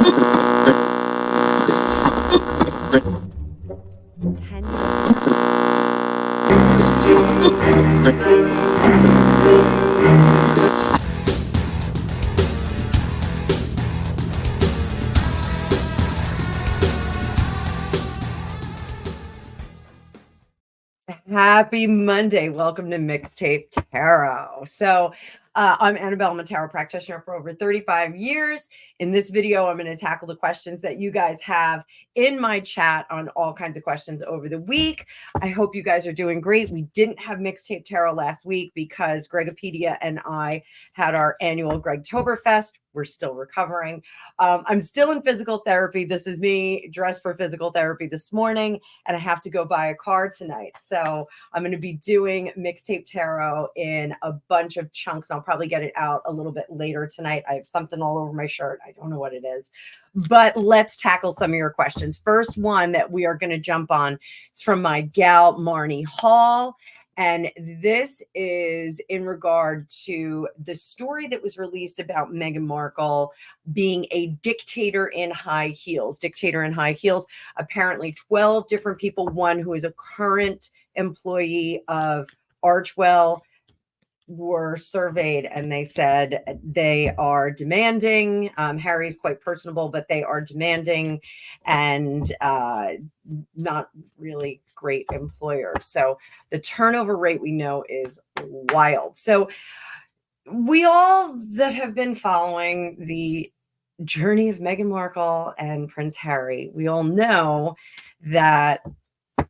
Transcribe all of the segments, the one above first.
Can Happy Monday. Welcome to Mixtape Tarot. So I'm Annabelle. I'm a tarot practitioner for over 35 years. In this video, I'm going to tackle the questions that you guys have in my chat on all kinds of questions over the week. I hope you guys are doing great. We didn't have Mixtape Tarot last week because Gregopedia and I had our annual Gregtoberfest. We're still recovering. I'm still in physical therapy. This is me dressed for physical therapy this morning, and I have to go buy a car tonight. So I'm going to be doing Mixtape Tarot in a bunch of chunks. I'll probably get it out a little bit later tonight. I have something all over my shirt. I don't know what it is, but let's tackle some of your questions. First one that we are going to jump on is from my gal, Marnie Hall. And this is in regard to the story that was released about Meghan Markle being a dictator in high heels. Dictator in high heels. Apparently 12 different people, one who is a current employee of Archwell, were surveyed, and they said they are demanding. Harry's quite personable, but they are demanding and not really great employers. So the turnover rate we know is wild. So we all that have been following the journey of Meghan Markle and Prince Harry, we all know that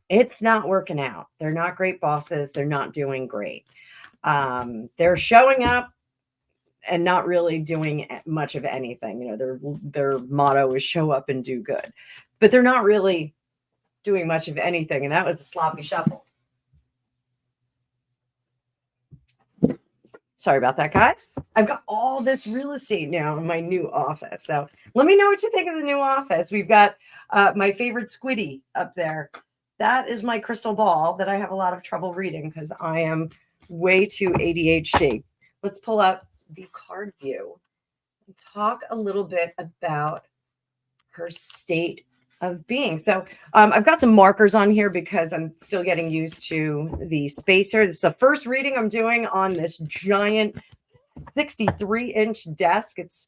it's not working out. They're not great bosses. They're not doing great. They're showing up and not really doing much of anything. You know, their motto is show up and do good, but they're not really doing much of anything. And that was a sloppy shuffle. Sorry about that, guys. I've got all this real estate now in my new office. So let me know what you think of the new office. We've got my favorite Squiddy up there. That is my crystal ball that I have a lot of trouble reading because I am way too ADHD. Let's pull up the card view and talk a little bit about her state of being. So I've got some markers on here because I'm still getting used to the space here. This is the first reading I'm doing on this giant 63-inch desk. It's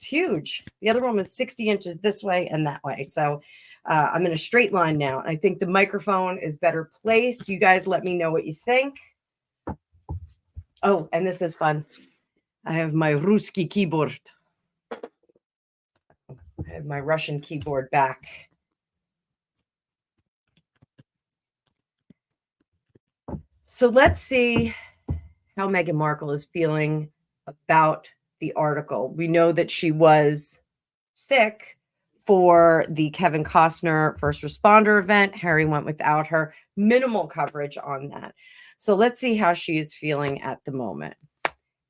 huge. The other one was 60 inches this way and that way. So I'm in a straight line now. I think the microphone is better placed. You guys let me know what you think. Oh, and this is fun. I have my Ruski keyboard. I have my Russian keyboard back. So let's see how Meghan Markle is feeling about the article. We know that she was sick for the Kevin Costner first responder event. Harry went without her. Minimal coverage on that. So let's see how she is feeling at the moment.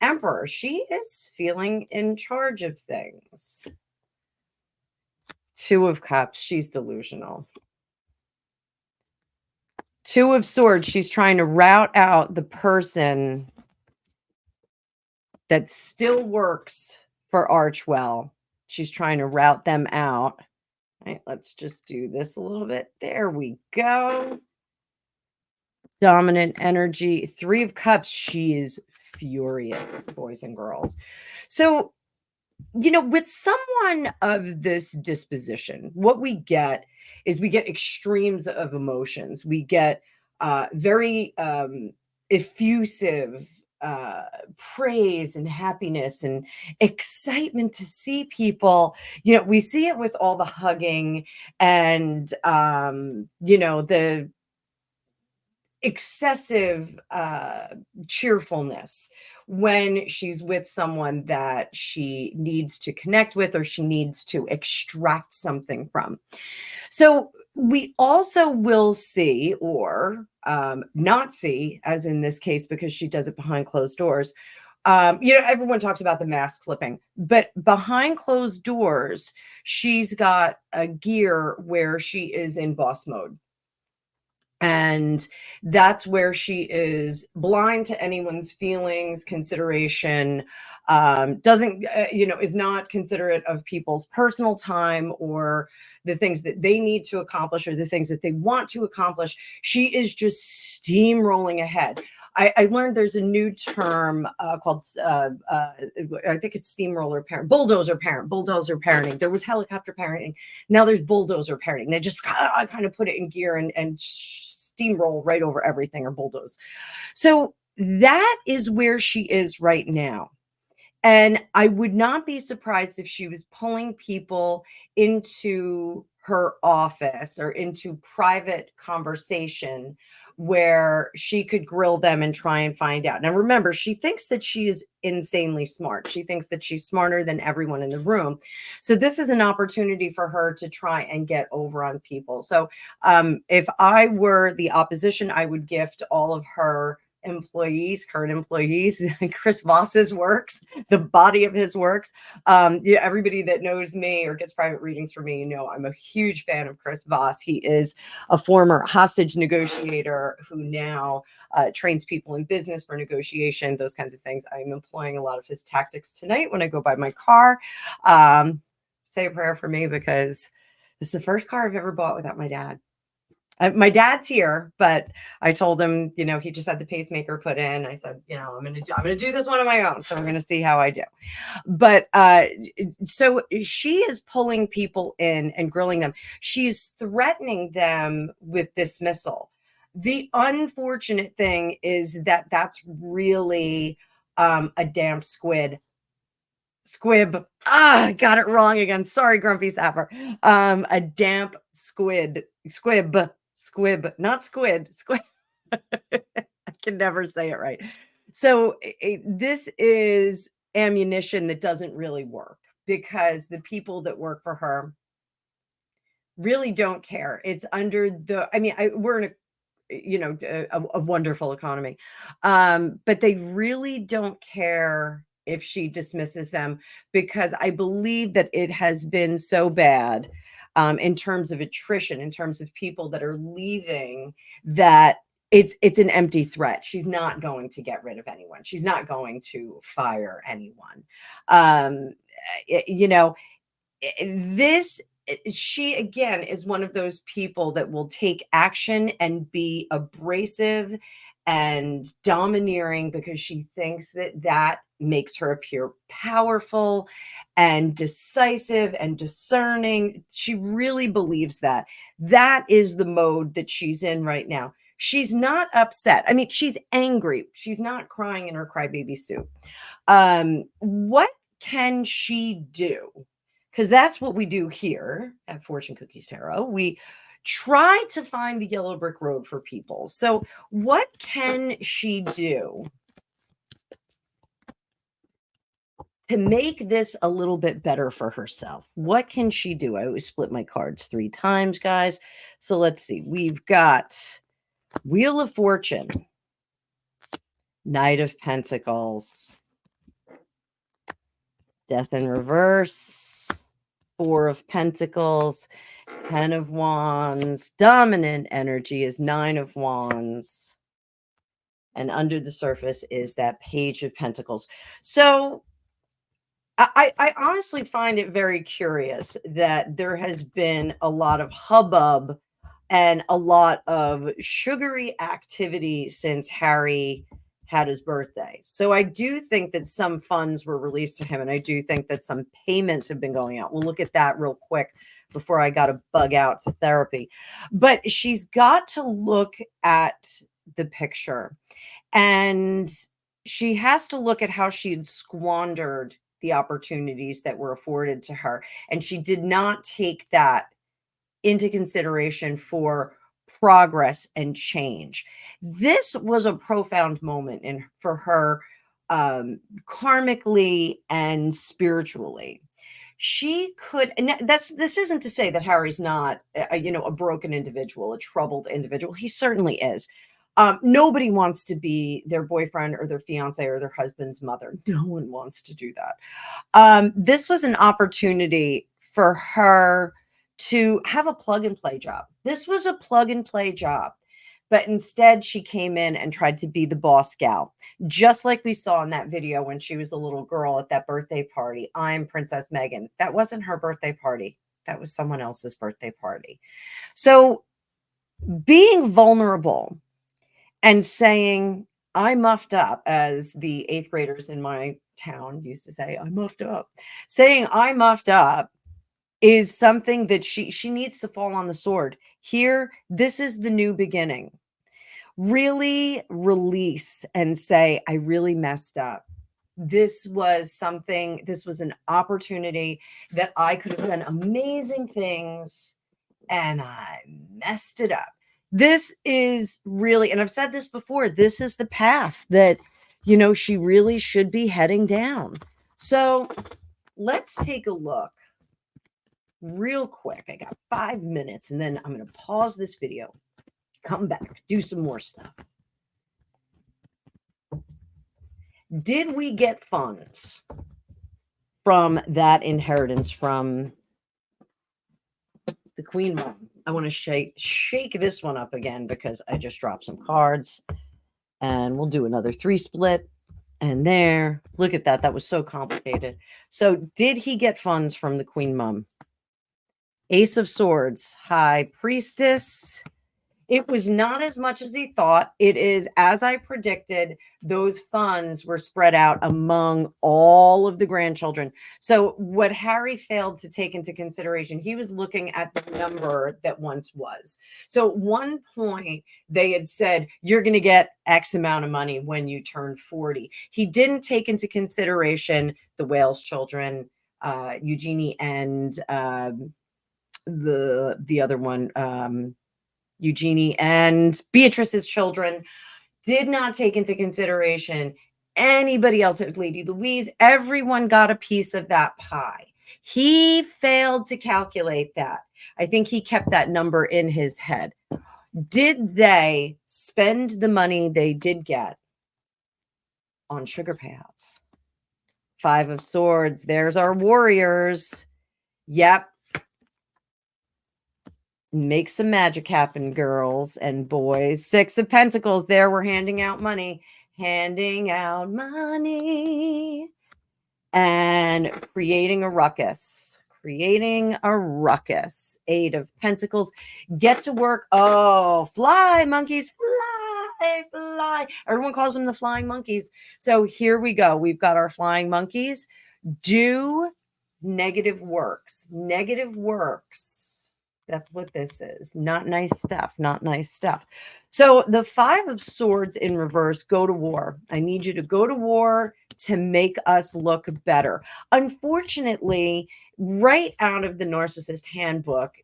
Emperor, she is feeling in charge of things. Two of Cups, she's delusional. Two of Swords, she's trying to route out the person that still works for Archwell. She's trying to route them out. All right, let's just do this a little bit. There we go. Dominant energy. Three of Cups. She is furious, boys and girls. So, you know, with someone of this disposition, what we get is we get extremes of emotions. We get very effusive praise and happiness and excitement to see people. You know, we see it with all the hugging and, you know, the excessive cheerfulness when she's with someone that she needs to connect with or she needs to extract something from. So we also will see or not see, as in this case, because she does it behind closed doors. You know, everyone talks about the mask slipping, but behind closed doors, she's got a gear where she is in boss mode. And that's where she is blind to anyone's feelings, consideration, doesn't, is not considerate of people's personal time or the things that they need to accomplish or the things that they want to accomplish. She is just steamrolling ahead. I learned there's a new term called, I think it's steamroller parent, bulldozer parenting. There was helicopter parenting. Now there's bulldozer parenting. They just kind of put it in gear and steamroll right over everything or bulldoze. So that is where she is right now. And I would not be surprised if she was pulling people into her office or into private conversation where she could grill them and try and find out. Now, remember, she thinks that she is insanely smart. She thinks that she's smarter than everyone in the room. So, this is an opportunity for her to try and get over on people. So, if I were the opposition, I would gift all of her current employees, Chris Voss's works, the body of his works. Yeah, everybody that knows me or gets private readings from me, I'm a huge fan of Chris Voss. He is a former hostage negotiator who now trains people in business for negotiation, those kinds of things. I'm employing a lot of his tactics tonight when I go by my car. Say a prayer for me because this is the first car I've ever bought without my dad. My dad's here, but I told him, he just had the pacemaker put in. I said, I'm gonna do this one on my own. So we're gonna see how I do. But so she is pulling people in and grilling them. She's threatening them with dismissal. The unfortunate thing is that that's really a damp squib. I got it wrong again. Sorry, Grumpy Sapper. A damp squib, not squid. Squib. I can never say it right. So this is ammunition that doesn't really work because the people that work for her really don't care. It's under the. I mean, we're in a wonderful economy, but they really don't care if she dismisses them because I believe that it has been so bad in terms of attrition, in terms of people that are leaving, that it's an empty threat. She's not going to get rid of anyone. She's not going to fire anyone. Um, you know, this she again is one of those people that will take action and be abrasive and domineering because she thinks that that makes her appear powerful and decisive and discerning. She really believes that. That is the mode that she's in right now. She's not upset. I mean, she's angry. She's not crying in her crybaby soup. What can she do? Because that's what we do here at Fortune Cookies Tarot. We try to find the yellow brick road for people. So, what can she do to make this a little bit better for herself? What can she do? I always split my cards 3 times, guys. So, let's see. We've got Wheel of Fortune, Knight of Pentacles, Death in Reverse, 4 of Pentacles, 10 of Wands. Dominant energy is 9 of Wands. And under the surface is that Page of Pentacles. So I honestly find it very curious that there has been a lot of hubbub and a lot of sugary activity since Harry had his birthday. So I do think that some funds were released to him, and I do think that some payments have been going out. We'll look at that real quick before I got to bug out to therapy. But she's got to look at the picture, and she has to look at how she had squandered the opportunities that were afforded to her. And she did not take that into consideration for progress and change. This was a profound moment for her, karmically and spiritually. She could, and this isn't to say that Harry's not a broken individual, a troubled individual. He certainly is. Nobody wants to be their boyfriend or their fiance or their husband's mother. No one wants to do that. This was an opportunity for her to have a plug and play job. This was a plug and play job. But instead, she came in and tried to be the boss gal, just like we saw in that video when she was a little girl at that birthday party. I'm Princess Megan. That wasn't her birthday party. That was someone else's birthday party. So being vulnerable and saying, I muffed up, as the eighth graders in my town used to say, I muffed up. Saying I muffed up is something that she needs to fall on the sword. Here, this is the new beginning. Really release and say, I really messed up. This was something, this was an opportunity that I could have done amazing things and I messed it up. This is really, and I've said this before, this is the path that, she really should be heading down. So let's take a look real quick. I got 5 minutes and then I'm going to pause this video, come back, do some more stuff. Did we get funds from that inheritance from the Queen Mom? I want to shake this one up again because I just dropped some cards, and we'll do another 3 split. And there, look at that. That was so complicated. So did he get funds from the Queen Mom? Ace of Swords, High Priestess. It was not as much as he thought. It is, as I predicted, those funds were spread out among all of the grandchildren. So what Harry failed to take into consideration, he was looking at the number that once was. So at one point, they had said, you're going to get X amount of money when you turn 40. He didn't take into consideration the Wales children, Eugenie, and the other one, Eugenie and Beatrice's children, did not take into consideration anybody else, Lady Louise. Everyone got a piece of that pie. He failed to calculate that. I think he kept that number in his head. Did they spend the money they did get on sugar payouts? 5 of Swords. There's our warriors. Yep. Make some magic happen, girls and boys. 6 of Pentacles. There, we're handing out money. Handing out money. And creating a ruckus. Creating a ruckus. 8 of Pentacles. Get to work. Oh, fly, monkeys. Fly, fly. Everyone calls them the flying monkeys. So here we go. We've got our flying monkeys. Do negative works. Negative works. That's what this is. Not nice stuff. Not nice stuff. So the 5 of Swords in reverse, go to war. I need you to go to war to make us look better. Unfortunately, right out of the Narcissist Handbook,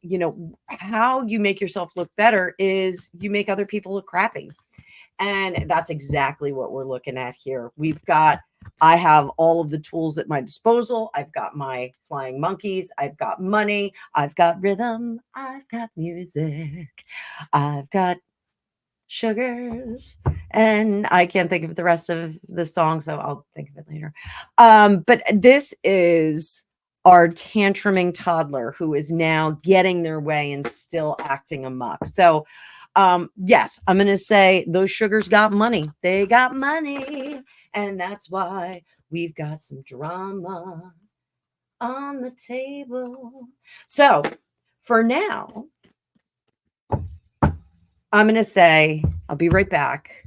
how you make yourself look better is you make other people look crappy. And that's exactly what we're looking at here. I have all of the tools at my disposal. I've got my flying monkeys. I've got money. I've got rhythm. I've got music. I've got sugars. And I can't think of the rest of the song, so I'll think of it later. But this is our tantruming toddler who is now getting their way and still acting amok. So yes, I'm going to say those sugars got money. They got money. And that's why we've got some drama on the table. So for now, I'm going to say, I'll be right back.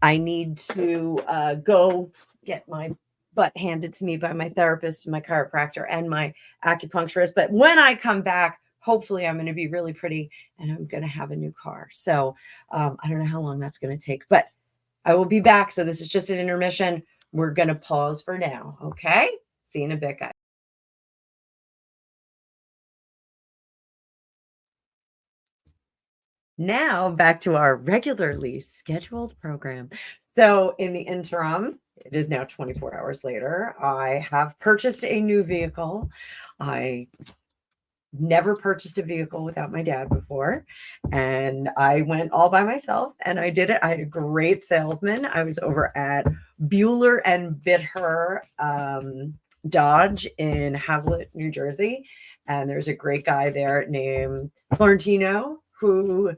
I need to go get my butt handed to me by my therapist, my chiropractor, and my acupuncturist. But when I come back, hopefully I'm going to be really pretty and I'm going to have a new car. So I don't know how long that's going to take, but I will be back. So this is just an intermission. We're going to pause for now. Okay. See you in a bit, guys. Now back to our regularly scheduled program. So in the interim, it is now 24 hours later. I have purchased a new vehicle. I never purchased a vehicle without my dad before. And I went all by myself and I did it. I had a great salesman. I was over at Bueller and Bitter Dodge in Hazlet, New Jersey. And there's a great guy there named Florentino who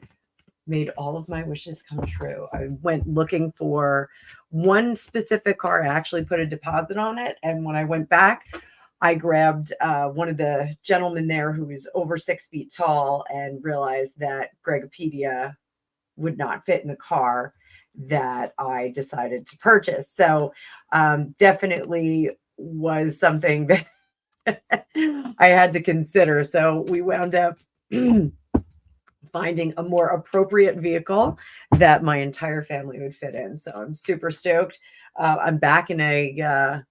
made all of my wishes come true. I went looking for one specific car. I actually put a deposit on it. And when I went back, I grabbed one of the gentlemen there who was over 6 feet tall and realized that Gregopedia would not fit in the car that I decided to purchase. So definitely was something that I had to consider. So we wound up finding a more appropriate vehicle that my entire family would fit in. So I'm super stoked. I'm back in a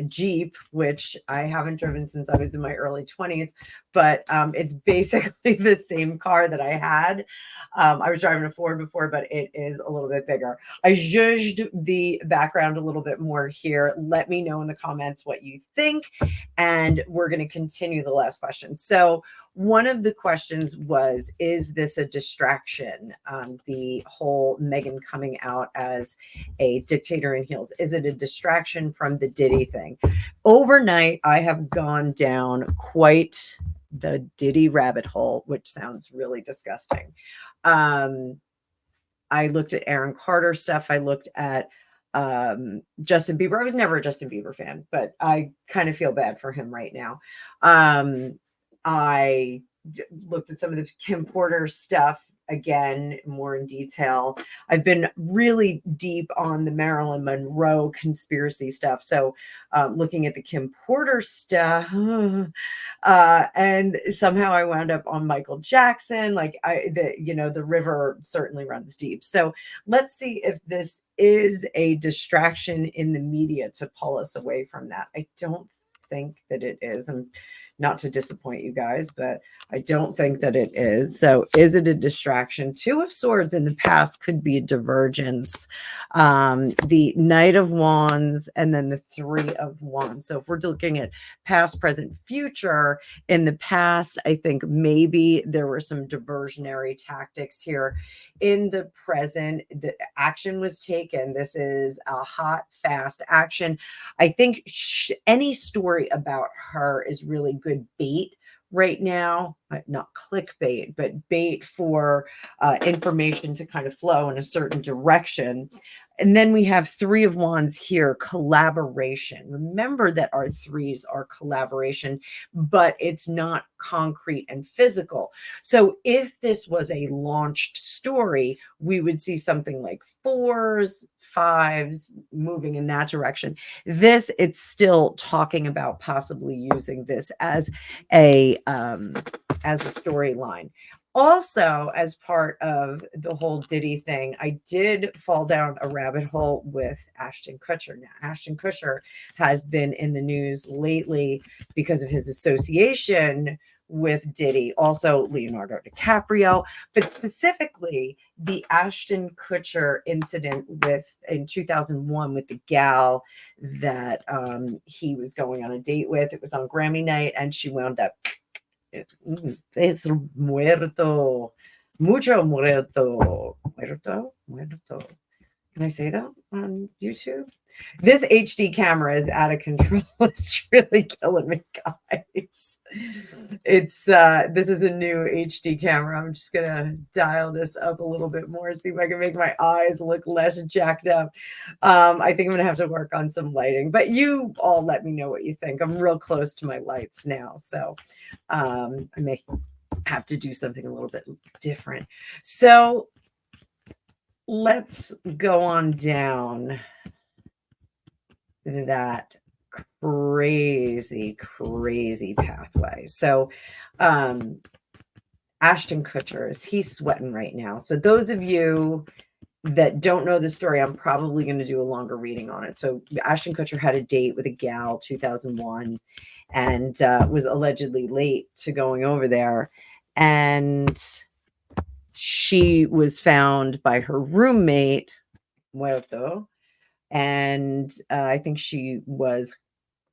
Jeep, which I haven't driven since I was in my early 20s, but it's basically the same car that I had. I was driving a Ford before, but it is a little bit bigger. I judged the background a little bit more here. Let me know in the comments what you think, and we're going to continue the last question. So one of the questions was, is this a distraction? The whole Meghan coming out as a dictator in heels. Is it a distraction from the Diddy thing? Overnight, I have gone down quite the Diddy rabbit hole, which sounds really disgusting. I looked at Aaron Carter stuff. I looked at Justin Bieber. I was never a Justin Bieber fan, but I kind of feel bad for him right now. I looked at some of the Kim Porter stuff again, more in detail. I've been really deep on the Marilyn Monroe conspiracy stuff. So looking at the Kim Porter stuff, and somehow I wound up on Michael Jackson. Like the river certainly runs deep. So let's see if this is a distraction in the media to pull us away from that. I don't think that it is. I'm not to disappoint you guys, but I don't think that it is. So is it a distraction? Two of Swords in the past could be a divergence. The Knight of Wands and then the Three of Wands. So if we're looking at past, present, future, in the past, I think maybe there were some diversionary tactics here. In the present, the action was taken. This is a hot, fast action. I think any story about her is really good bait right now, not clickbait, but bait for information to kind of flow in a certain direction. And then we have Three of Wands here, collaboration. Remember that our threes are collaboration, but it's not concrete and physical. So if this was a launched story, we would see something like fours, fives moving in that direction. This, it's still talking about possibly using this as a storyline. Also, as part of the whole Diddy thing, I did fall down a rabbit hole with Ashton Kutcher. Now, Ashton Kutcher has been in the news lately because of his association with Diddy, also Leonardo DiCaprio, but specifically the Ashton Kutcher incident in 2001 with the gal that he was going on a date with. It was on Grammy night, and she wound up es muerto, mucho muerto. Can I say that on YouTube? This HD camera is out of control. It's really killing me, guys. It's this is a new HD camera. I'm just gonna dial this up a little bit more, see if I can make my eyes look less jacked up. I think I'm gonna have to work on some lighting, but you all let me know what you think. I'm real close to my lights now, so I may have to do something a little bit different. So let's go on down that crazy pathway. So Ashton Kutcher, he's sweating right now. So those of you that don't know the story, I'm probably going to do a longer reading on it. So Ashton Kutcher had a date with a gal 2001 and was allegedly late to going over there. And she was found by her roommate, muerto, and I think she was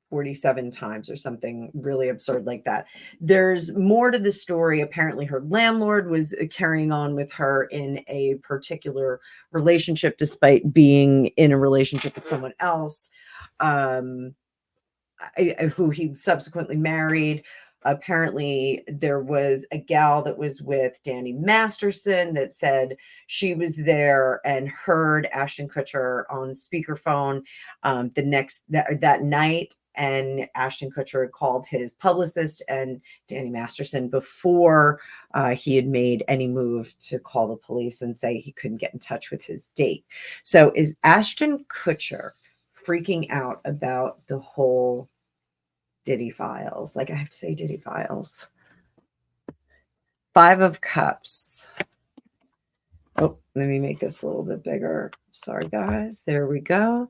47 times or something really absurd like that. There's more to the story. Apparently her landlord was carrying on with her in a particular relationship despite being in a relationship with someone else who he subsequently married. Apparently, there was a gal that was with Danny Masterson that said she was there and heard Ashton Kutcher on speakerphone that night. And Ashton Kutcher had called his publicist and Danny Masterson before he had made any move to call the police and say he couldn't get in touch with his date. So is Ashton Kutcher freaking out about the whole Diddy files? Like, I have to say Diddy files. Five of Cups. Oh, let me make this a little bit bigger. Sorry, guys. There we go.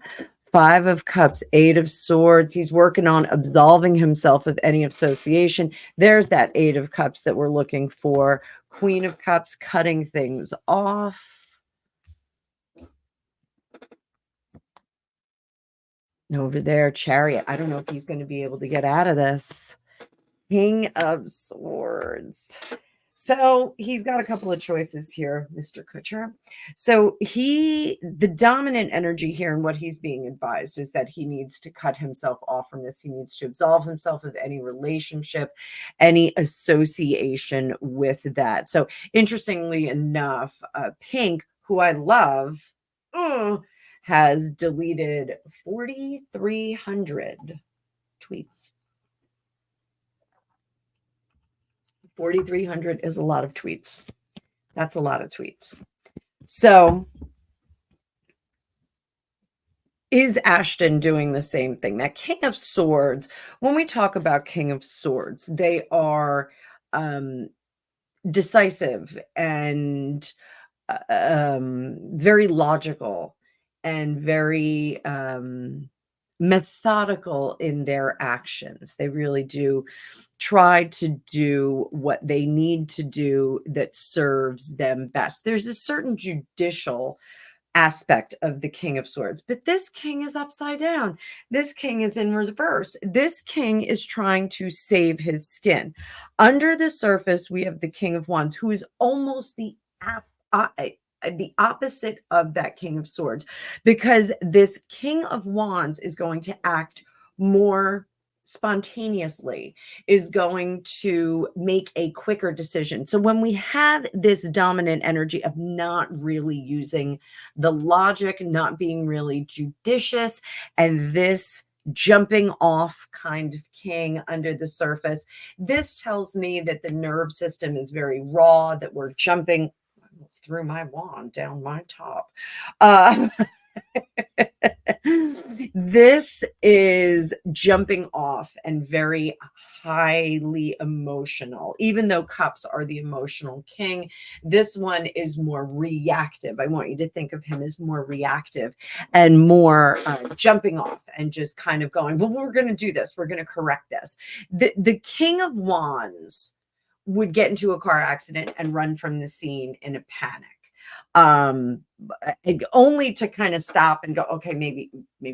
Five of Cups, Eight of Swords. He's working on absolving himself of any association. There's that Eight of Cups that we're looking for. Queen of Cups, cutting things off. And over there, Chariot. I don't know if he's going to be able to get out of this. King of Swords. So he's got a couple of choices here, Mr. Kutcher. So the dominant energy here and what he's being advised is that he needs to cut himself off from this. He needs to absolve himself of any relationship, any association with that. So interestingly enough, Pink, who I love, has deleted 4,300 tweets. 4,300 is a lot of tweets. That's a lot of tweets. So is Ashton doing the same thing? That King of Swords, when we talk about King of Swords, they are decisive and very logical and very methodical in their actions. They really do try to do what they need to do that serves them best. There's a certain judicial aspect of the King of Swords, but this king is upside down. This king is in reverse. This king is trying to save his skin. Under the surface, we have the King of Wands, who is almost the opposite of that King of Swords, because this King of Wands is going to act more spontaneously, is going to make a quicker decision. So when we have this dominant energy of not really using the logic, not being really judicious, and this jumping off kind of king under the surface, this tells me that the nerve system is very raw, that we're jumping. I almost threw my wand down my top. This is jumping off and very highly emotional. Even though Cups are the emotional king, this one is more reactive. I want you to think of him as more reactive and more jumping off and just kind of going, well, we're going to do this. We're going to correct this. The King of Wands would get into a car accident and run from the scene in a panic. Only to kind of stop and go, okay, maybe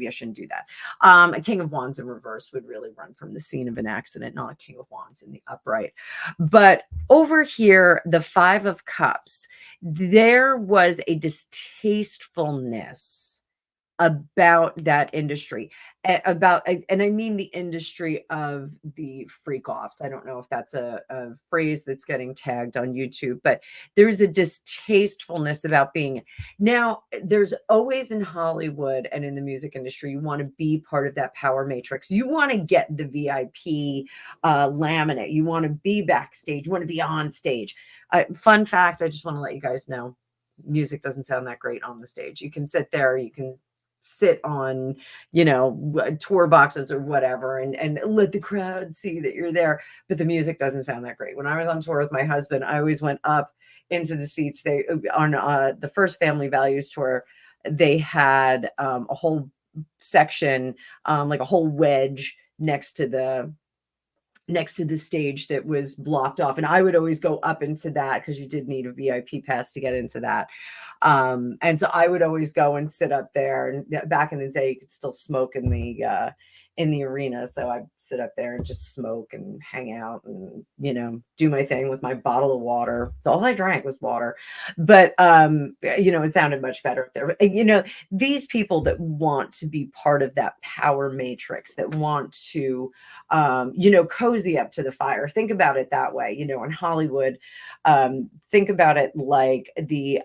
I shouldn't do that. A King of Wands in reverse would really run from the scene of an accident, not a King of Wands in the upright. But over here, the Five of Cups, there was a distastefulness about that industry, and I mean the industry of the freak offs. I don't know if that's a phrase that's getting tagged on YouTube, but there's a distastefulness about being. Now, there's always in Hollywood and in the music industry, you want to be part of that power matrix. You want to get the VIP laminate. You want to be backstage. You want to be on stage. Fun fact, I just want to let you guys know, music doesn't sound that great on the stage. You can sit there, you can sit on, tour boxes or whatever, and let the crowd see that you're there. But the music doesn't sound that great. When I was on tour with my husband, I always went up into the seats. They on the first Family Values tour, they had a whole section, like a whole wedge next to the stage that was blocked off. And I would always go up into that because you did need a VIP pass to get into that. And so I would always go and sit up there. And back in the day, you could still smoke in the in the arena. So I sit up there and just smoke and hang out and, do my thing with my bottle of water. It's all I drank was water. But, it sounded much better up there. These people that want to be part of that power matrix, that want to, cozy up to the fire. Think about it that way. In Hollywood, think about it like the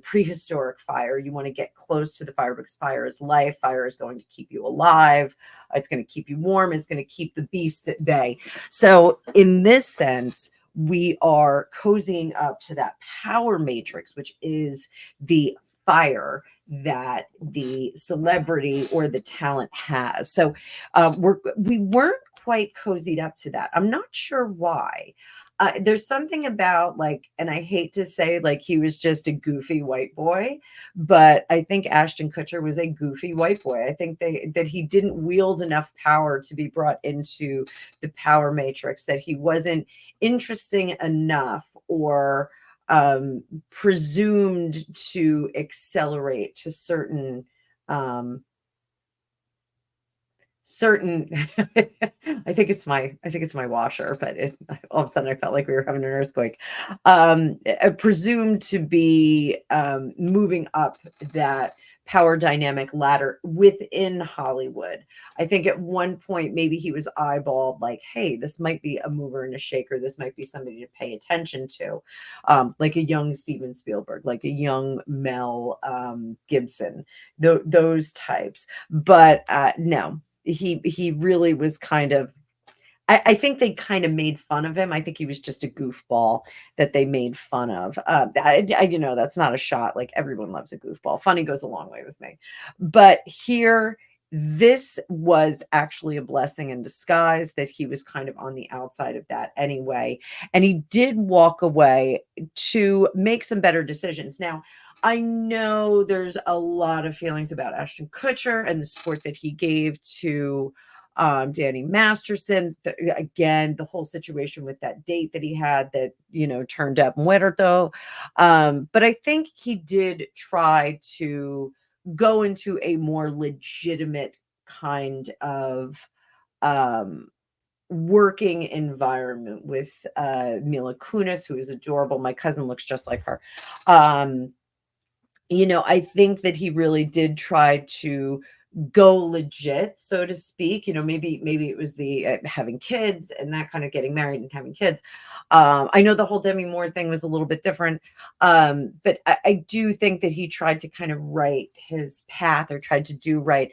prehistoric fire. You want to get close to the fire because fire is life. Fire is going to keep you alive. It's going to keep you warm. It's going to keep the beasts at bay. So in this sense, we are cozying up to that power matrix, which is the fire that the celebrity or the talent has. So we weren't quite cozied up to that. I'm not sure why. There's something about and I hate to say he was just a goofy white boy, but I think Ashton Kutcher was a goofy white boy. I think that he didn't wield enough power to be brought into the power matrix, that he wasn't interesting enough or presumed to accelerate to certain I think it's my washer, but all of a sudden I felt like we were having an earthquake. Presumed to be moving up that power dynamic ladder within Hollywood. I think at one point maybe he was eyeballed hey, this might be a mover and a shaker. This might be somebody to pay attention to, like a young Steven Spielberg, like a young Mel Gibson, those types. But no. He really was kind of, I think they kind of made fun of him. I think he was just a goofball that they made fun of. That's not a shot. Everyone loves a goofball. Funny goes a long way with me. But here, this was actually a blessing in disguise, that he was kind of on the outside of that anyway. And he did walk away to make some better decisions. Now, I know there's a lot of feelings about Ashton Kutcher and the support that he gave to Danny Masterson. Again, the whole situation with that date that he had that, turned up muerto. But I think he did try to go into a more legitimate kind of working environment with Mila Kunis, who is adorable. My cousin looks just like her. I think that he really did try to go legit, so to speak. Maybe it was the having kids and that kind of getting married and having kids. I know the whole Demi Moore thing was a little bit different, but I do think that he tried to kind of right his path, or tried to do right.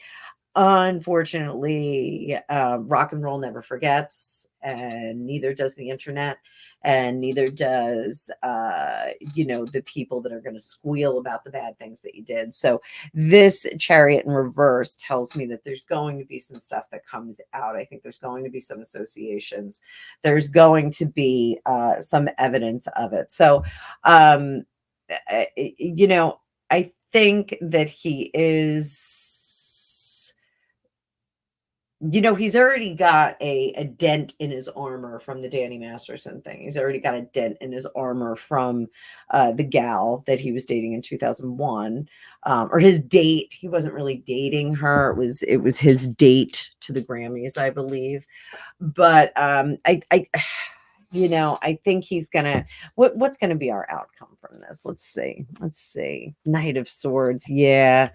Unfortunately, rock and roll never forgets, and neither does the internet, and neither does the people that are going to squeal about the bad things that you did. So this Chariot in reverse tells me that there's going to be some stuff that comes out. I think there's going to be some associations. There's going to be some evidence of it. So I think that he is, he's already got a dent in his armor from the Danny Masterson thing. He's already got a dent in his armor from the gal that he was dating in 2001, or his date. He wasn't really dating her. It was his date to the Grammys, I believe. But I think he's gonna. What's gonna be our outcome from this? Let's see. Knight of Swords. Yeah.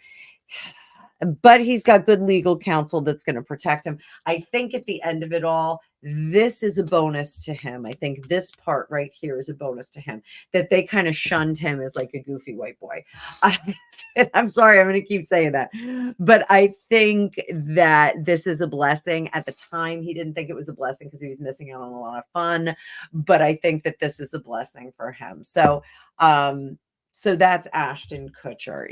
But he's got good legal counsel that's going to protect him. I think at the end of it all, this is a bonus to him. I think this part right here is a bonus to him, that they kind of shunned him as like a goofy white boy. I'm sorry, I'm going to keep saying that. But I think that this is a blessing. At the time, he didn't think it was a blessing because he was missing out on a lot of fun. But I think that this is a blessing for him. So that's Ashton Kutcher.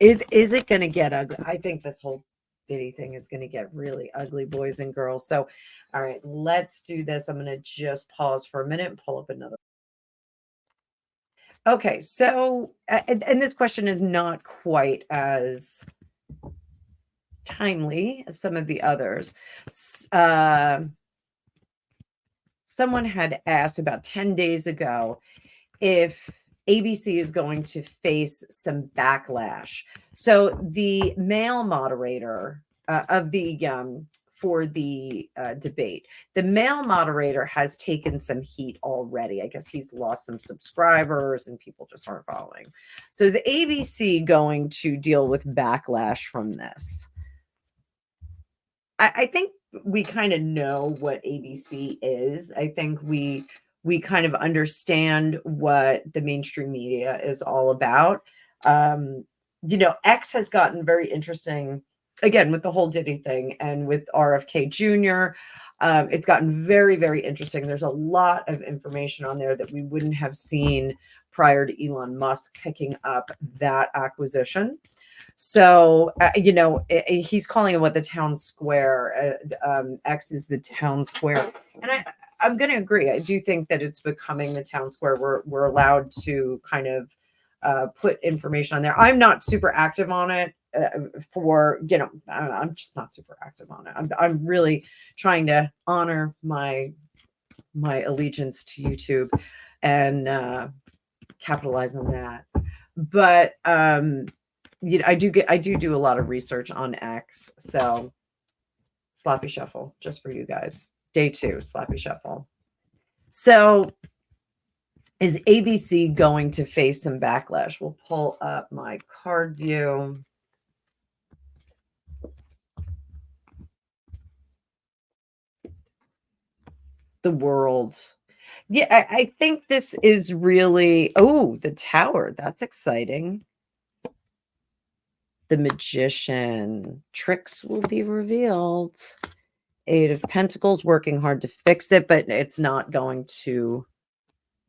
Is it going to get ugly? I think this whole Diddy thing is going to get really ugly, boys and girls. So, all right, let's do this. I'm going to just pause for a minute and pull up another. Okay, so, and this question is not quite as timely as some of the others. Someone had asked about 10 days ago if ABC is going to face some backlash. So the male moderator of the for the debate, the male moderator has taken some heat already. I guess he's lost some subscribers and people just aren't following. So is ABC going to deal with backlash from this? I think we kind of know what ABC is. I think we kind of understand what the mainstream media is all about. X has gotten very interesting again with the whole Diddy thing and with RFK Jr. It's gotten very, very interesting. There's a lot of information on there that we wouldn't have seen prior to Elon Musk picking up that acquisition. So, he's calling it what the town square. X is the town square. And I'm going to agree. I do think that it's becoming the town square. We're allowed to kind of put information on there. I'm not super active on it I'm just not super active on it. I'm really trying to honor my allegiance to YouTube and capitalize on that. But I do a lot of research on X. So sloppy shuffle just for you guys. Day 2, sloppy shuffle. So is ABC going to face some backlash? We'll pull up my card view. The world. Yeah, I think this is really, the Tower. That's exciting. The Magician. Tricks will be revealed. 8 of Pentacles, working hard to fix it, but it's not going to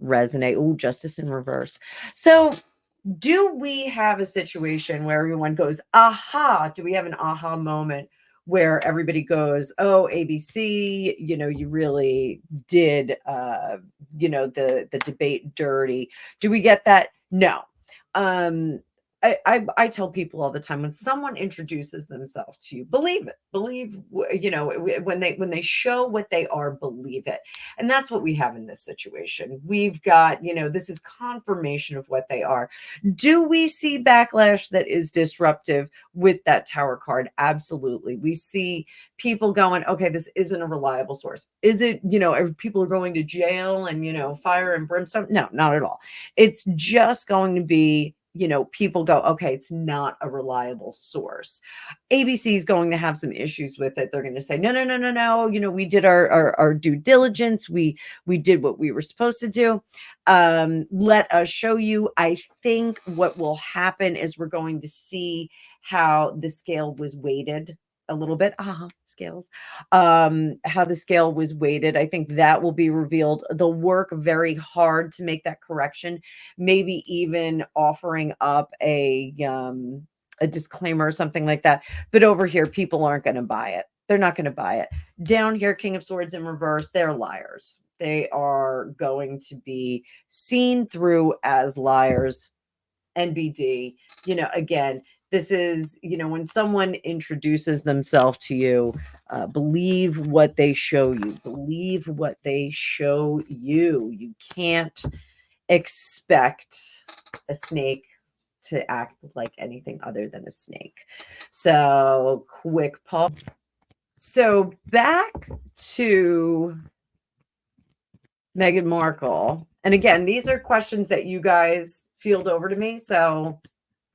resonate. Oh, Justice in reverse. So do we have a situation where everyone goes, aha? Do we have an aha moment where everybody goes, oh, ABC, you really did, the debate dirty? Do we get that? No. I tell people all the time, when someone introduces themselves to you, believe it. Believe, when they show what they are, believe it. And that's what we have in this situation. We've got, this is confirmation of what they are. Do we see backlash that is disruptive with that Tower card? Absolutely. We see people going, okay, this isn't a reliable source. Is it, people are going to jail and, fire and brimstone? No, not at all. It's just going to be, people go, okay, it's not a reliable source. ABC is going to have some issues with it. They're going to say, no. We did our due diligence. We did what we were supposed to do. Let us show you. I think what will happen is we're going to see how the scale was weighted a little bit. Scales. How the scale was weighted. I think that will be revealed. They'll work very hard to make that correction, maybe even offering up a disclaimer or something like that. But over here, people aren't going to buy it. They're not going to buy it. Down here, King of Swords in reverse, they're liars. They are going to be seen through as liars. NBD, again, this is, when someone introduces themselves to you, believe what they show you. Believe what they show you. You can't expect a snake to act like anything other than a snake. So quick pause. So back to Meghan Markle. And again, these are questions that you guys field over to me. So,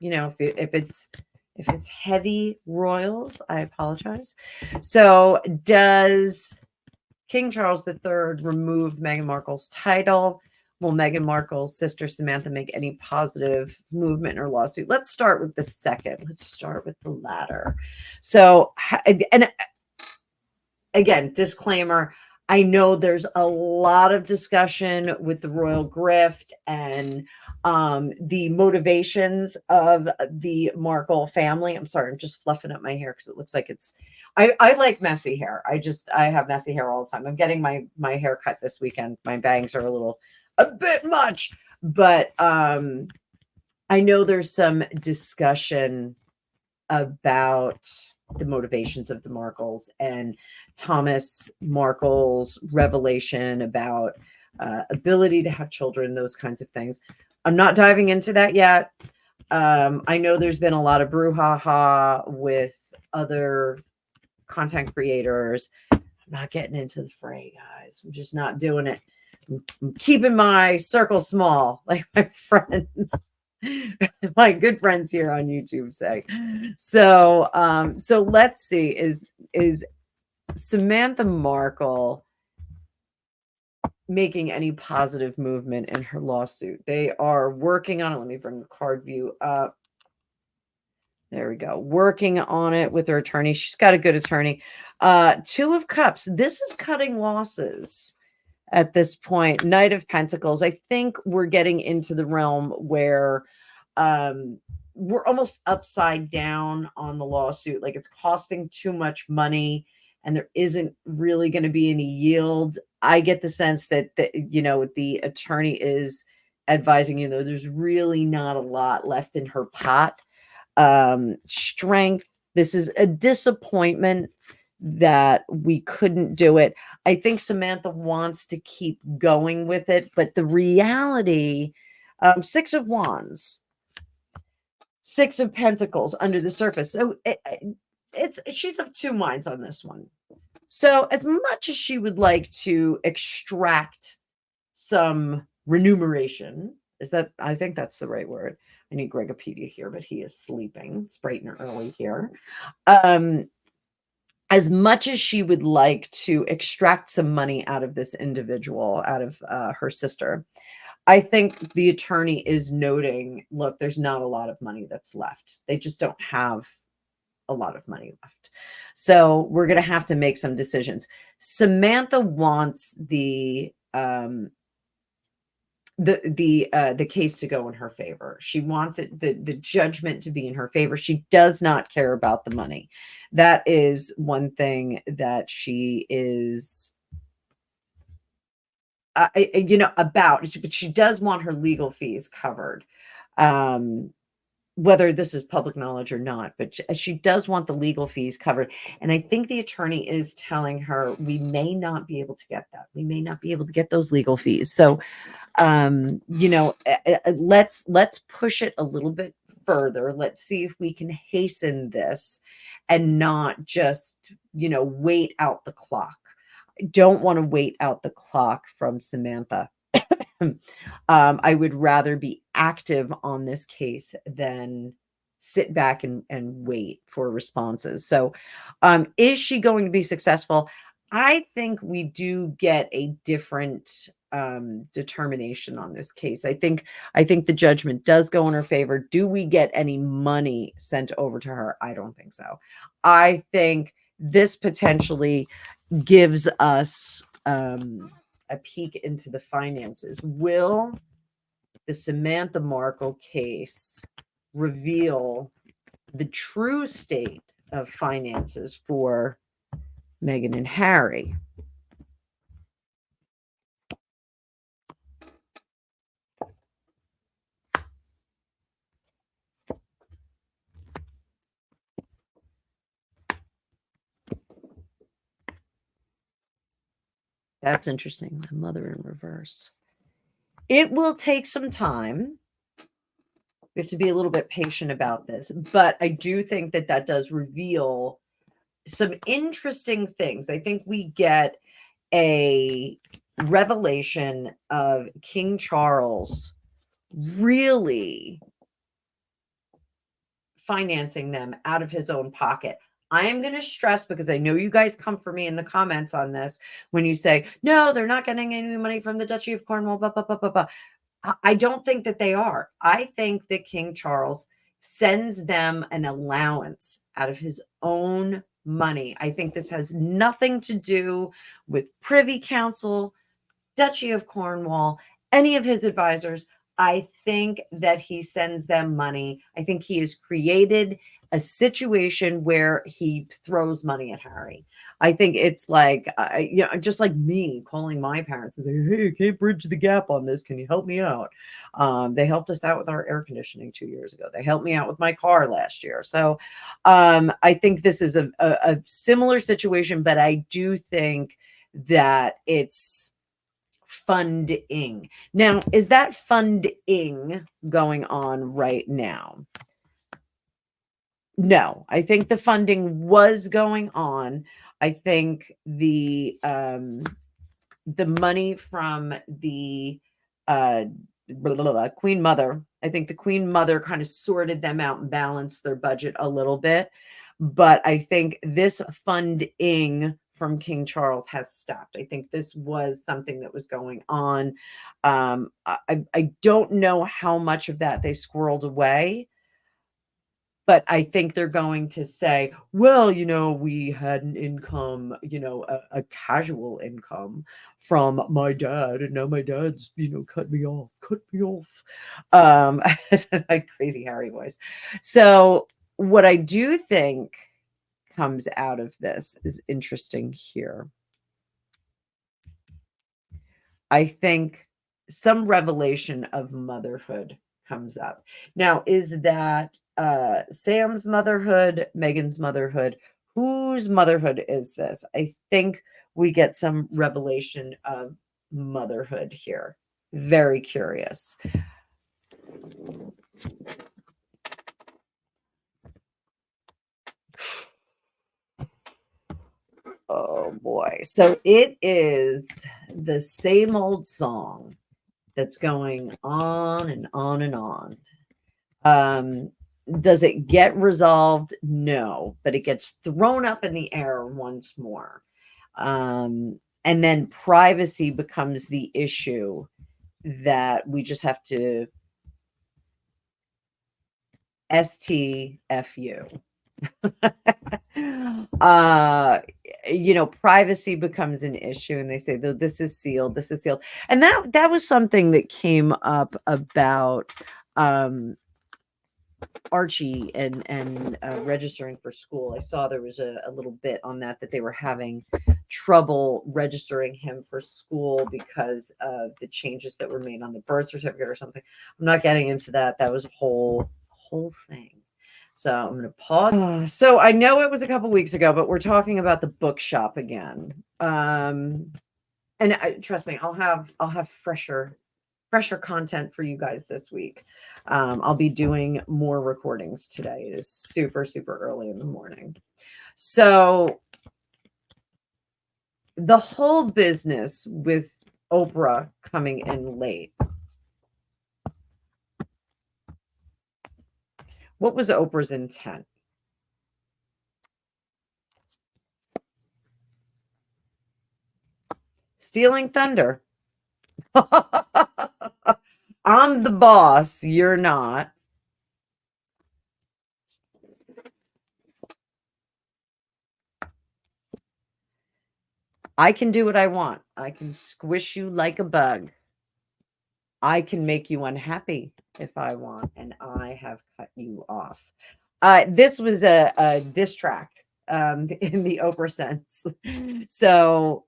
if it's heavy royals, I apologize. So does King Charles III remove Meghan Markle's title? Will Meghan Markle's sister Samantha make any positive movement in her lawsuit? Let's start with the second. Let's start with the latter. So, and again, disclaimer, I know there's a lot of discussion with the royal grift and the motivations of the Markle family. I'm sorry, I'm just fluffing up my hair because it looks like it's, I like messy hair. I have messy hair all the time. I'm getting my hair cut this weekend. My bangs are a bit much, but I know there's some discussion about the motivations of the Markles and Thomas Markle's revelation about ability to have children, those kinds of things. I'm not diving into that yet. I know there's been a lot of brouhaha with other content creators. I'm not getting into the fray, guys. I'm just not doing it. I'm keeping my circle small, like my friends, my good friends here on YouTube say. So, so let's see. Is Samantha Markle making any positive movement in her lawsuit? They are working on it. Let me bring the card view up. There we go. Working on it with her attorney. She's got a good attorney. Two of Cups. This is cutting losses at this point. Knight of Pentacles. I think we're getting into the realm where we're almost upside down on the lawsuit. Like it's costing too much money and there isn't really going to be any yield. I get the sense that, the attorney is advising, there's really not a lot left in her pot. Strength. This is a disappointment that we couldn't do it. I think Samantha wants to keep going with it, but the reality, Six of Wands, Six of Pentacles under the surface. So she's of two minds on this one. So as much as she would like to extract some remuneration, I think that's the right word. I need Gregopedia here, but he is sleeping. It's bright and early here. As much as she would like to extract some money out of this individual, out of her sister, I think the attorney is noting, look, there's not a lot of money that's left. They just don't have a lot of money left. So we're going to have to make some decisions. Samantha wants the case to go in her favor. She wants the judgment to be in her favor. She does not care about the money. That is one thing that she is about, but she does want her legal fees covered. Whether this is public knowledge or not, but she does want the legal fees covered. And I think the attorney is telling her, we may not be able to get that. We may not be able to get those legal fees. So, let's push it a little bit further. Let's see if we can hasten this and not just, wait out the clock. I don't want to wait out the clock from Samantha. I would rather be active on this case than sit back and wait for responses. So, is she going to be successful? I think we do get a different determination on this case. I think the judgment does go in her favor. Do we get any money sent over to her? I don't think so. I think this potentially gives us a peek into the finances. Will the Samantha Markle case reveal the true state of finances for Meghan and Harry? That's interesting. My mother in reverse. It will take some time. We have to be a little bit patient about this, but I do think that does reveal some interesting things. I think we get a revelation of King Charles really financing them out of his own pocket. I am going to stress, because I know you guys come for me in the comments on this when you say, no, they're not getting any money from the Duchy of Cornwall, blah, blah, blah, blah, blah. I don't think that they are. I think that King Charles sends them an allowance out of his own money. I think this has nothing to do with Privy Council, Duchy of Cornwall, any of his advisors. I think that he sends them money. I think he has created a situation where he throws money at Harry. I think it's like, just like me calling my parents and saying, hey, I can't bridge the gap on this. Can you help me out? They helped us out with our air conditioning 2 years ago. They helped me out with my car last year. So I think this is a similar situation, but I do think that it's funding. Now, is that funding going on right now? No, I think the funding was going on. I think the money from the uh Queen Mother, I think the Queen Mother kind of sorted them out and balanced their budget a little bit. But I think this funding from King Charles has stopped. I think this was something that was going on. I don't know how much of that they squirreled away, but I think they're going to say, well, we had an income, a casual income from my dad, and now my dad's, cut me off, cut me off. Like crazy Harry voice. So what I do think comes out of this is interesting here. I think some revelation of motherhood comes up. Now, is that Sam's motherhood, Megan's motherhood? Whose motherhood is this? I think we get some revelation of motherhood here. Very curious. Oh boy. So it is the same old song that's going on and on and on. Does it get resolved? No, but it gets thrown up in the air once more. And then privacy becomes the issue that we just have to STFU. Privacy becomes an issue, and they say, though, this is sealed, and that was something that came up about Archie and registering for school. I saw there was a little bit on that they were having trouble registering him for school because of the changes that were made on the birth certificate or something. I'm not getting into that. That was a whole thing. So I'm going to pause. So I know it was a couple weeks ago, but we're talking about the bookshop again. And trust me, I'll have fresher content for you guys this week. I'll be doing more recordings today. It is super, super early in the morning. So the whole business with Oprah coming in late. What was Oprah's intent? Stealing thunder. I'm the boss. You're not. I can do what I want. I can squish you like a bug. I can make you unhappy if I want, and I have cut you off. This was a diss track in the Oprah sense. So,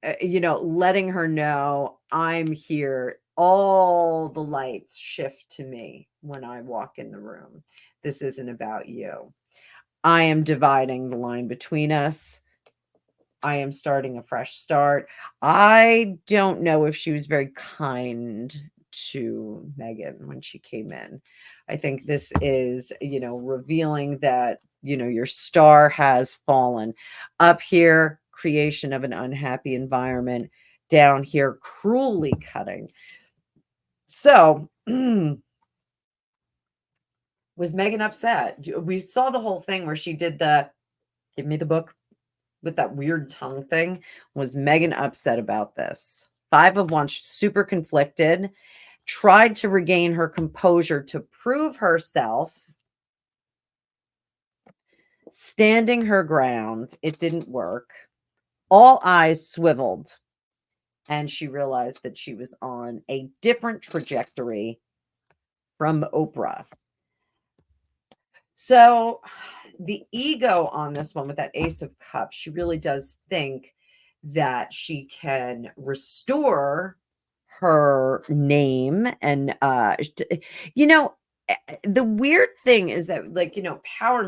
letting her know I'm here. All the lights shift to me when I walk in the room. This isn't about you. I am dividing the line between us. I am starting a fresh start. I don't know if she was very kind to Megan when she came in. I think this is, revealing that, your star has fallen. Up here, creation of an unhappy environment. Down here, cruelly cutting. So, was Megan upset? We saw the whole thing where she did the give me the book with that weird tongue thing. Was Megan upset about this? 5 of Wands, super conflicted, tried to regain her composure to prove herself, standing her ground. It didn't work. All eyes swiveled, and she realized that she was on a different trajectory from Oprah. So the ego on this one with that Ace of Cups, she really does think that she can restore her name. And the weird thing is that, power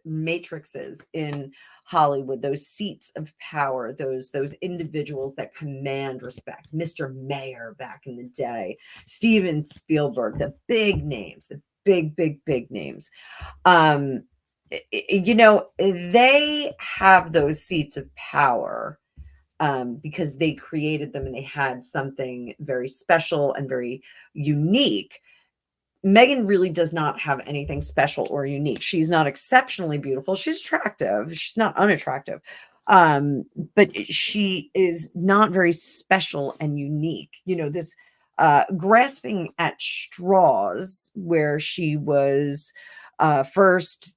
matrices in Hollywood, those seats of power, those individuals that command respect. Mr. Mayor back in the day, Steven Spielberg, the big names, the big names. They have those seats of power because they created them and they had something very special and very unique. Megan really does not have anything special or unique. She's not exceptionally beautiful. She's attractive. She's not unattractive. But she is not very special and unique. This grasping at straws where she was first,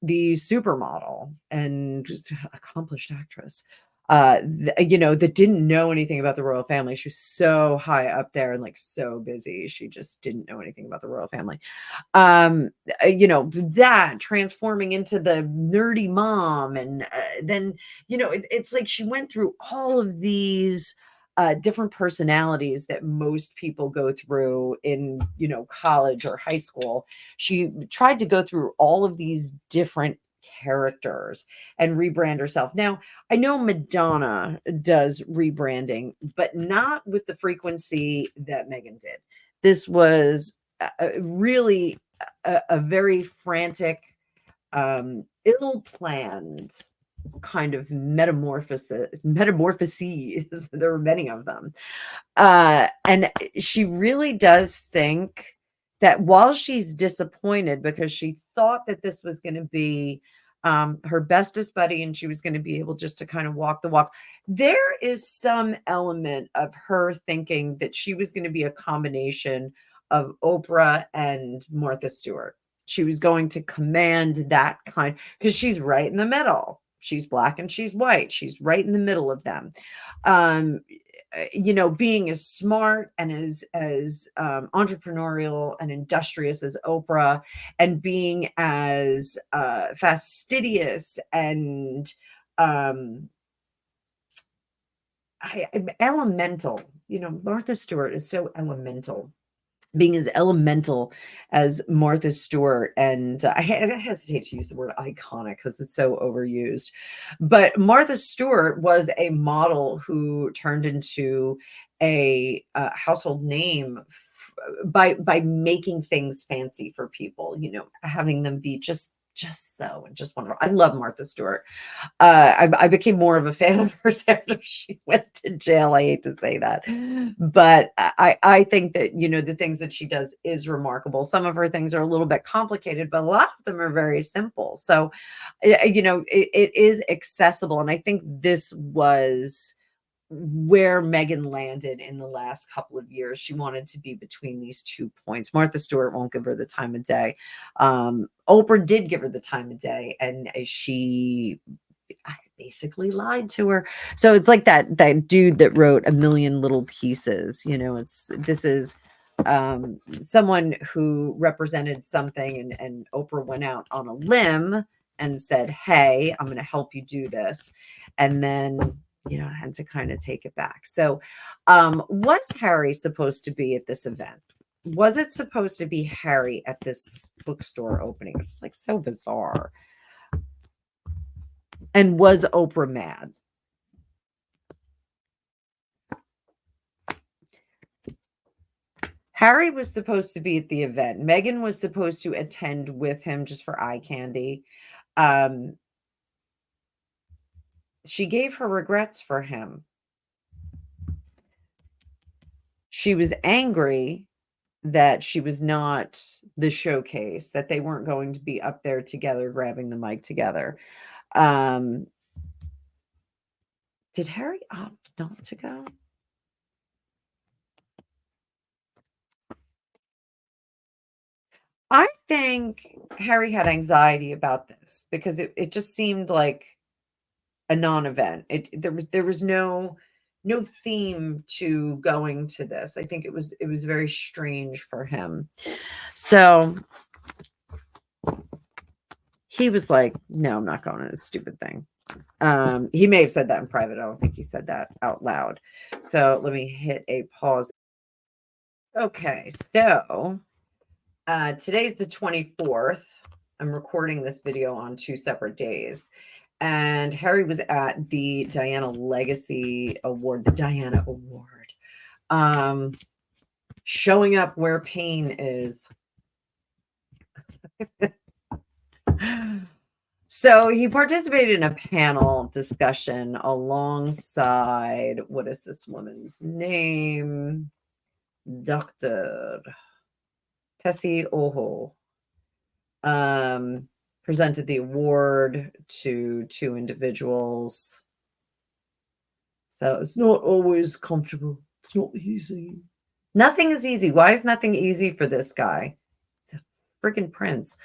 the supermodel and just accomplished actress that didn't know anything about the royal family. She was so high up there and like so busy, she just didn't know anything about the royal family. That transforming into the nerdy mom, and then it's like she went through all of these different personalities that most people go through in college or high school. She tried to go through all of these different characters and rebrand herself. Now, I know Madonna does rebranding, but not with the frequency that Megan did. This was really a very frantic, ill-planned kind of metamorphoses. There were many of them. And she really does think that while she's disappointed because she thought that this was going to be her bestest buddy and she was going to be able just to kind of walk the walk, there is some element of her thinking that she was going to be a combination of Oprah and Martha Stewart. She was going to command that kind, because she's right in the middle. She's black and she's white. She's right in the middle of them. Being as smart and as entrepreneurial and industrious as Oprah, and being as fastidious and elemental. Martha Stewart is so elemental. Being as elemental as Martha Stewart, and I hesitate to use the word iconic because it's so overused, but Martha Stewart was a model who turned into a household name by making things fancy for people, having them be just so and just wonderful. I love Martha Stewart. I became more of a fan of hers after she went to jail. I hate to say that, but I think that, the things that she does is remarkable. Some of her things are a little bit complicated, but a lot of them are very simple. So, it is accessible. And I think this was where Megan landed in the last couple of years. She wanted to be between these 2 points. Martha Stewart won't give her the time of day. Oprah did give her the time of day, and she basically lied to her. So it's like that dude that wrote A Million Little Pieces. This is someone who represented something, and Oprah went out on a limb and said, "Hey, I'm going to help you do this," and then had to kind of take it back. So, was Harry supposed to be at this event? Was it supposed to be Harry at this bookstore opening? It's like so bizarre. And was Oprah mad? Harry was supposed to be at the event. Megan was supposed to attend with him just for eye candy. She gave her regrets for him. She was angry that she was not the showcase, that they weren't going to be up there together, grabbing the mic together. Did Harry opt not to go? I think Harry had anxiety about this because it just seemed like a non-event. There was no theme to going to this. I think it was very strange for him. So he was like, "No, I'm not going to this stupid thing." He may have said that in private. I don't think he said that out loud. So let me hit a pause. Okay, so today's the 24th. I'm recording this video on 2 separate days. And Harry was at the Diana Legacy Award, the Diana Award, showing up where pain is. So he participated in a panel discussion alongside, what is this woman's name? Dr. Tessie Oho. Presented the award to 2 individuals. So it's not always comfortable. It's not easy. Nothing is easy. Why is nothing easy for this guy? It's a freaking prince.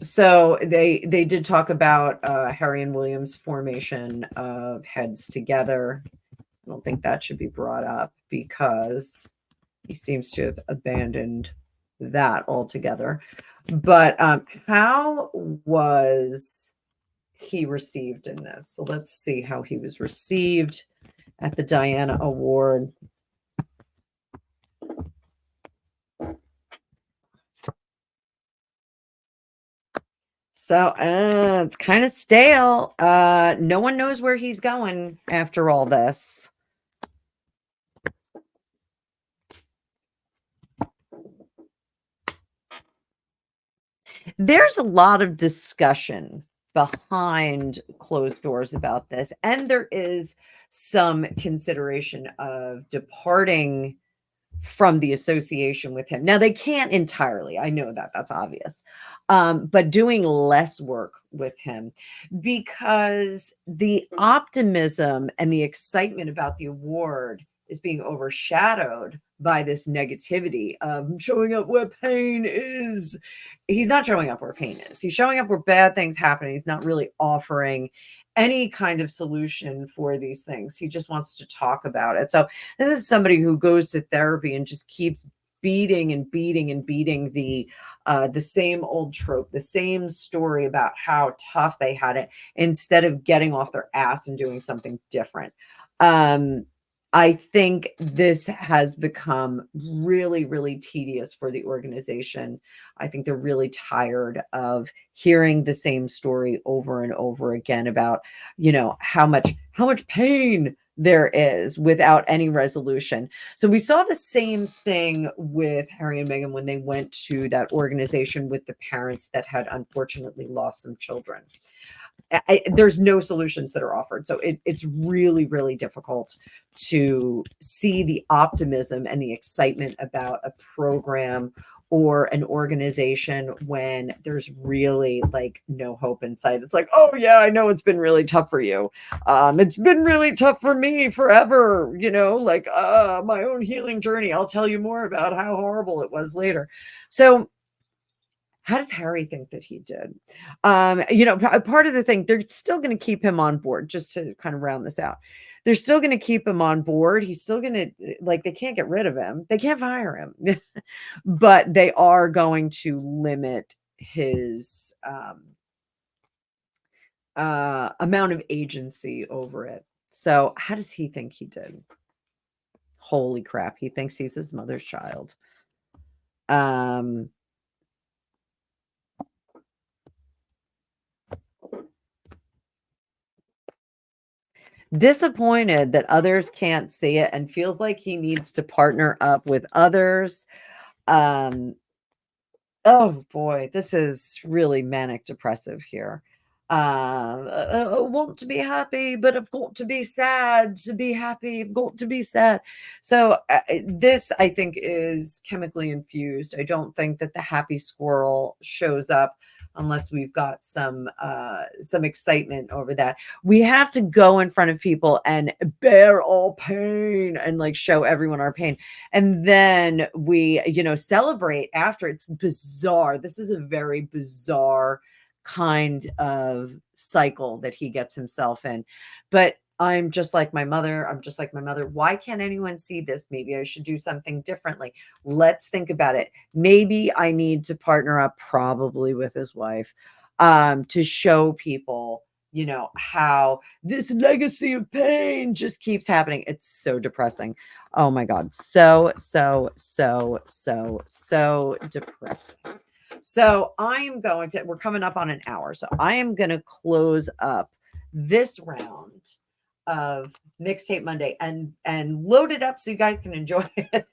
So they did talk about Harry and William's formation of heads together. I don't think that should be brought up because he seems to have abandoned that altogether. But how was he received in this? So let's see how he was received at the Diana Award. So it's kind of stale. No one knows where he's going after all this. There's a lot of discussion behind closed doors about this, and there is some consideration of departing from the association with him. Now, they can't entirely. I know that. That's obvious. But doing less work with him because the optimism and the excitement about the award is being overshadowed by this negativity of showing up where pain is. He's not showing up where pain is. He's showing up where bad things happen. He's not really offering any kind of solution for these things. He just wants to talk about it. So this is somebody who goes to therapy and just keeps beating and beating and beating the same old trope, the same story about how tough they had it, instead of getting off their ass and doing something different. I think this has become really, really tedious for the organization. I think they're really tired of hearing the same story over and over again about, how much pain there is without any resolution. So we saw the same thing with Harry and Meghan when they went to that organization with the parents that had unfortunately lost some children. There's no solutions that are offered. So it's really, really difficult to see the optimism and the excitement about a program or an organization when there's really like no hope in sight. It's like, oh yeah, I know it's been really tough for you. It's been really tough for me forever, like my own healing journey. I'll tell you more about how horrible it was later. So how does Harry think that he did? Part of the thing, they're still going to keep him on board, just to kind of round this out. They're still going to keep him on board. He's still going to, they can't get rid of him. They can't fire him, but they are going to limit his amount of agency over it. So how does he think he did? Holy crap. He thinks he's his mother's child. Disappointed that others can't see it and feels like he needs to partner up with others. Oh boy, this is really manic depressive here. I want to be happy, but I've got to be sad to be happy. I've got to be sad. So this, I think, is chemically infused. I don't think that the happy squirrel shows up unless we've got some excitement over that. We have to go in front of people and bear all pain and like show everyone our pain. And then we, celebrate after. It's bizarre. This is a very bizarre kind of cycle that he gets himself in. But I'm just like my mother. I'm just like my mother. Why can't anyone see this? Maybe I should do something differently. Let's think about it. Maybe I need to partner up, probably with his wife, to show people, how this legacy of pain just keeps happening. It's so depressing. Oh my God. So depressing. So we're coming up on an hour. So I am going to close up this round of Mixtape Monday and load it up so you guys can enjoy it.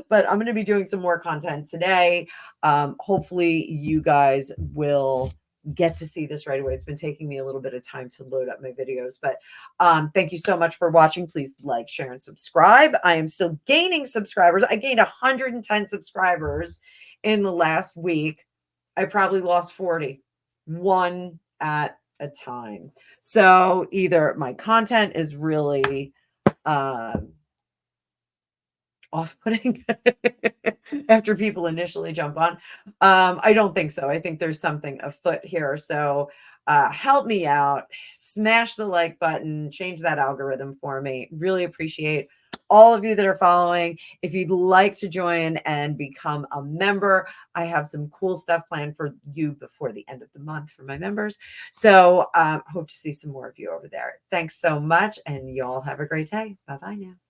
But I'm going to be doing some more content today. Hopefully you guys will get to see this right away. It's been taking me a little bit of time to load up my videos, but thank you so much for watching. Please like, share, and subscribe. I am still gaining subscribers. I gained 110 subscribers in the last week. I probably lost 40, one at a time. So either my content is really off-putting after people initially jump on. I don't think so. I think there's something afoot here. So help me out, smash the like button, change that algorithm for me. Really appreciate all of you that are following. If you'd like to join and become a member, I have some cool stuff planned for you before the end of the month for my members. So hope to see some more of you over there. Thanks so much, and y'all have a great day. Bye-bye now.